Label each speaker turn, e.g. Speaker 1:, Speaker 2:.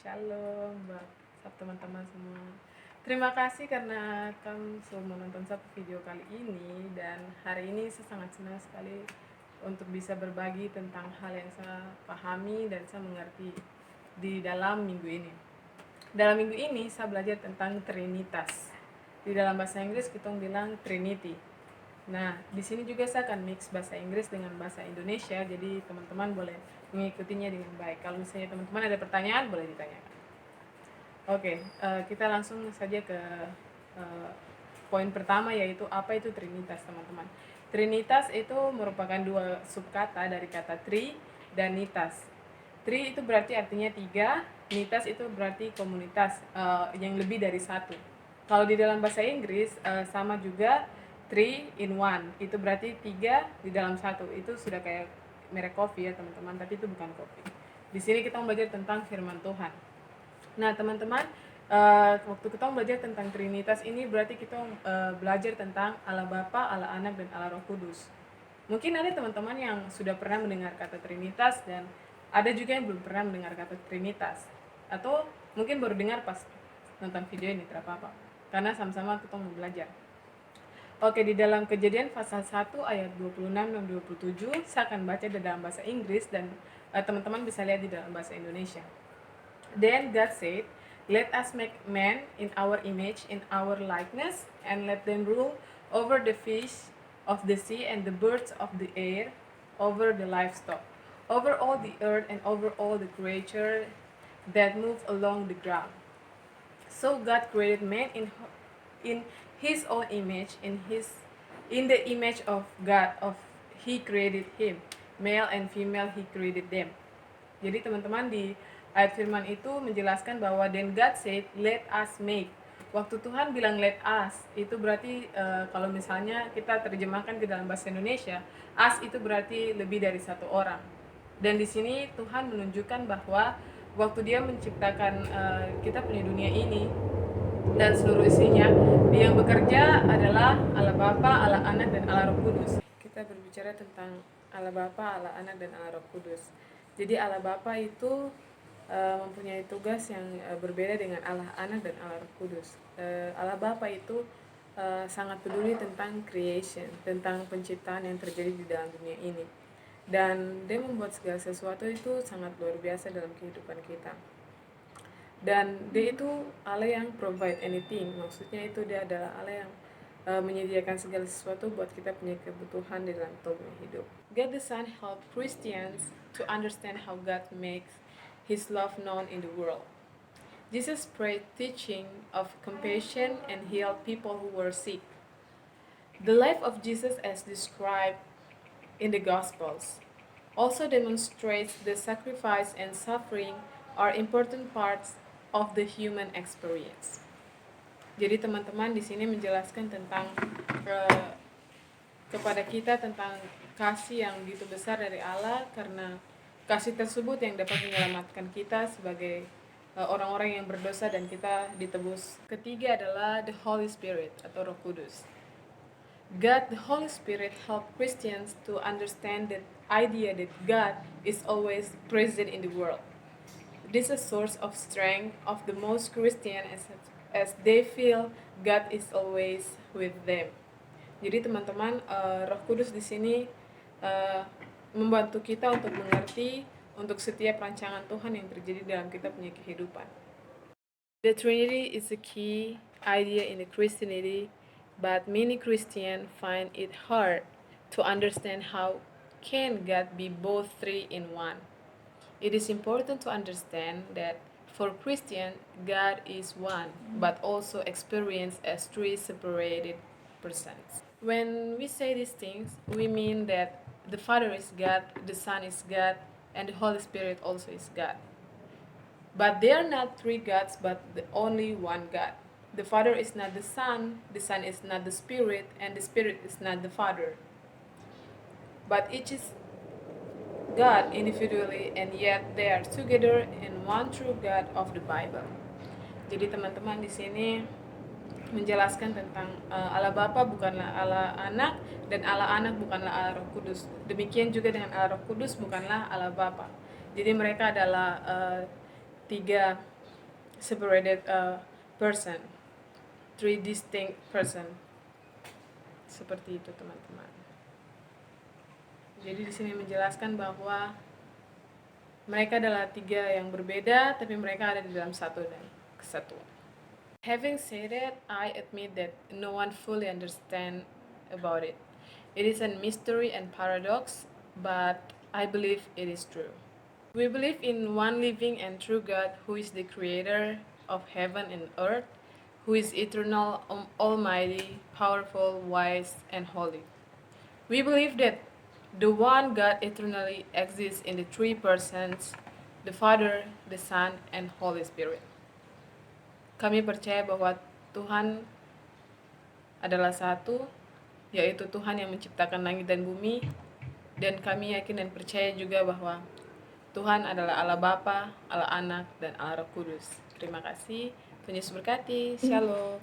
Speaker 1: Shalom buat teman-teman semua. Terima kasih karena kamu sudah menonton satu video kali ini, dan hari ini saya sangat senang sekali untuk bisa berbagi tentang hal yang saya pahami dan saya mengerti di dalam minggu ini. Dalam minggu ini saya belajar tentang Trinitas. Di dalam bahasa Inggris kita bilang Trinity. Nah, di sini juga saya akan mix bahasa Inggris dengan bahasa Indonesia, jadi teman-teman boleh mengikutinya dengan baik. Kalau misalnya teman-teman ada pertanyaan, boleh ditanyakan. Oke, kita langsung saja ke poin pertama, yaitu apa itu Trinitas, teman-teman. Trinitas itu merupakan dua subkata dari kata tri dan nitas. Tri itu berarti artinya tiga, nitas itu berarti komunitas yang lebih dari satu. Kalau di dalam bahasa Inggris sama juga, three in one, itu berarti tiga di dalam satu. Itu sudah kayak merek kopi ya teman-teman, tapi itu bukan kopi. Di sini kita belajar tentang firman Tuhan. Nah teman-teman, waktu kita belajar tentang Trinitas ini berarti kita belajar tentang Allah Bapa, Allah Anak, dan Allah Roh Kudus. Mungkin ada teman-teman yang sudah pernah mendengar kata Trinitas, dan ada juga yang belum pernah mendengar kata Trinitas, atau mungkin baru dengar pas nonton video ini, tidak apa-apa, karena sama-sama kita mau belajar. Oke, di dalam Kejadian pasal 1 ayat 26 dan 27, saya akan baca di dalam bahasa Inggris, dan teman-teman bisa lihat di dalam bahasa Indonesia. Then God said, "Let us make man in our image, in our likeness, and let them rule over the fish of the sea and the birds of the air, over the livestock, over all the earth, and over all the creatures that move along the ground." So God created man in his own image, in the image of God, he created him, male and female he created them. Jadi teman-teman, di ayat firman itu menjelaskan bahwa then God said, "Let us make." Waktu Tuhan bilang let us, itu berarti kalau misalnya kita terjemahkan ke dalam bahasa Indonesia, us itu berarti lebih dari satu orang. Dan di sini Tuhan menunjukkan bahwa waktu Dia menciptakan kita punya dunia ini dan seluruh isinya, Dia yang bekerja adalah Allah Bapa, Allah Anak, dan Allah Roh Kudus. Kita berbicara tentang Allah Bapa, Allah Anak, dan Allah Roh Kudus. Jadi Allah Bapa itu mempunyai tugas yang berbeda dengan Allah Anak dan Allah Roh Kudus. Allah Bapa itu sangat peduli tentang creation, tentang penciptaan yang terjadi di dalam dunia ini. Dan Dia membuat segala sesuatu itu sangat luar biasa dalam kehidupan kita. Dan Dia itu Allah yang provide anything, maksudnya itu Dia adalah Allah yang menyediakan segala sesuatu buat kita punya kebutuhan di dalam hidup. God the Son help Christians to understand how God makes His love known in the world. Jesus spread teaching of compassion and healed people who were sick. The life of Jesus as described in the Gospels also demonstrates the sacrifice and suffering are important parts of the human experience. Jadi teman-teman di sini menjelaskan tentang kepada kita tentang kasih yang begitu besar dari Allah, karena kasih tersebut yang dapat menyelamatkan kita sebagai orang-orang yang berdosa dan kita ditebus. Ketiga adalah the Holy Spirit atau Roh Kudus. God, the Holy Spirit, help Christians to understand the idea that God is always present in the world. This is a source of strength of the most Christian as they feel God is always with them. Jadi teman-teman, Roh Kudus di sini membantu kita untuk mengerti untuk setiap rancangan Tuhan yang terjadi dalam kita punya kehidupan. The Trinity is a key idea in the Christianity, but many Christians find it hard to understand how can God be both three in one. It is important to understand that for Christians, God is one, but also experienced as three separated persons. When we say these things, we mean that the Father is God, the Son is God, and the Holy Spirit also is God. But they are not three gods, but only one God. The Father is not the Son is not the Spirit, and the Spirit is not the Father. But each is God individually, and yet they are together in one true God of the Bible. Jadi teman-teman di sini menjelaskan tentang Allah Bapa bukanlah Allah Anak, dan Allah Anak bukanlah Allah Roh Kudus. Demikian juga dengan Allah Roh Kudus bukanlah Allah Bapa. Jadi mereka adalah tiga separated person, three distinct person. Seperti itu teman-teman. Jadi di sini menjelaskan bahwa mereka adalah tiga yang berbeda, tapi mereka ada di dalam satu dan kesatuan. Having said that, I admit that no one fully understands about it. It is a mystery and paradox, but I believe it is true. We believe in one living and true God who is the creator of heaven and earth, who is eternal, almighty, powerful, wise, and holy. We believe that the one God eternally exists in the three persons, the Father, the Son, and Holy Spirit. Kami percaya bahwa Tuhan adalah satu, yaitu Tuhan yang menciptakan langit dan bumi, dan kami yakin dan percaya juga bahwa Tuhan adalah Allah Bapa, Allah Anak, dan Allah Roh Kudus. Terima kasih. Tuhan Yesus berkati. Shalom.